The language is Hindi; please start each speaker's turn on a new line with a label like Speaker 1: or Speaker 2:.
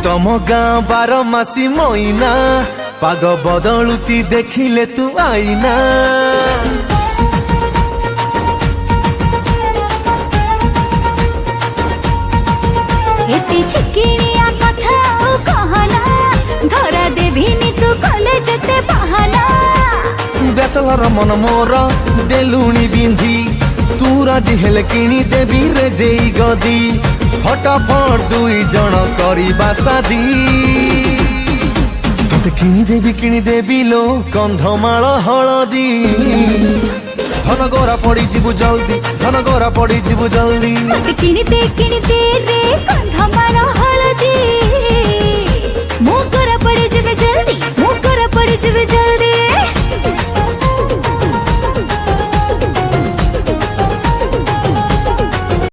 Speaker 1: तम गाँ 12 मासी मोइना पाग बदलुची देखिले तू आईना।
Speaker 2: एते चिकिणिया कथा कहना धरा देभिनी तू कले जते बहाना।
Speaker 1: बेचलर मन मोर देलुणी बिंधी तू राजी हेले किणी देवी रे जेई गदी फटाफट दुई जण करिबा शादी। तोते किणी देवी लो कंधमाल हलदी धन गोरा पड़ी जीवु जल्दी धन गोरा पड़ी जीवु जल्दी।
Speaker 2: मते किणी दे रे कंधमाल हलदी मो गोरा पड़ी जीवे जल्दी मो गोरा पड़ी जीवे जल्दी।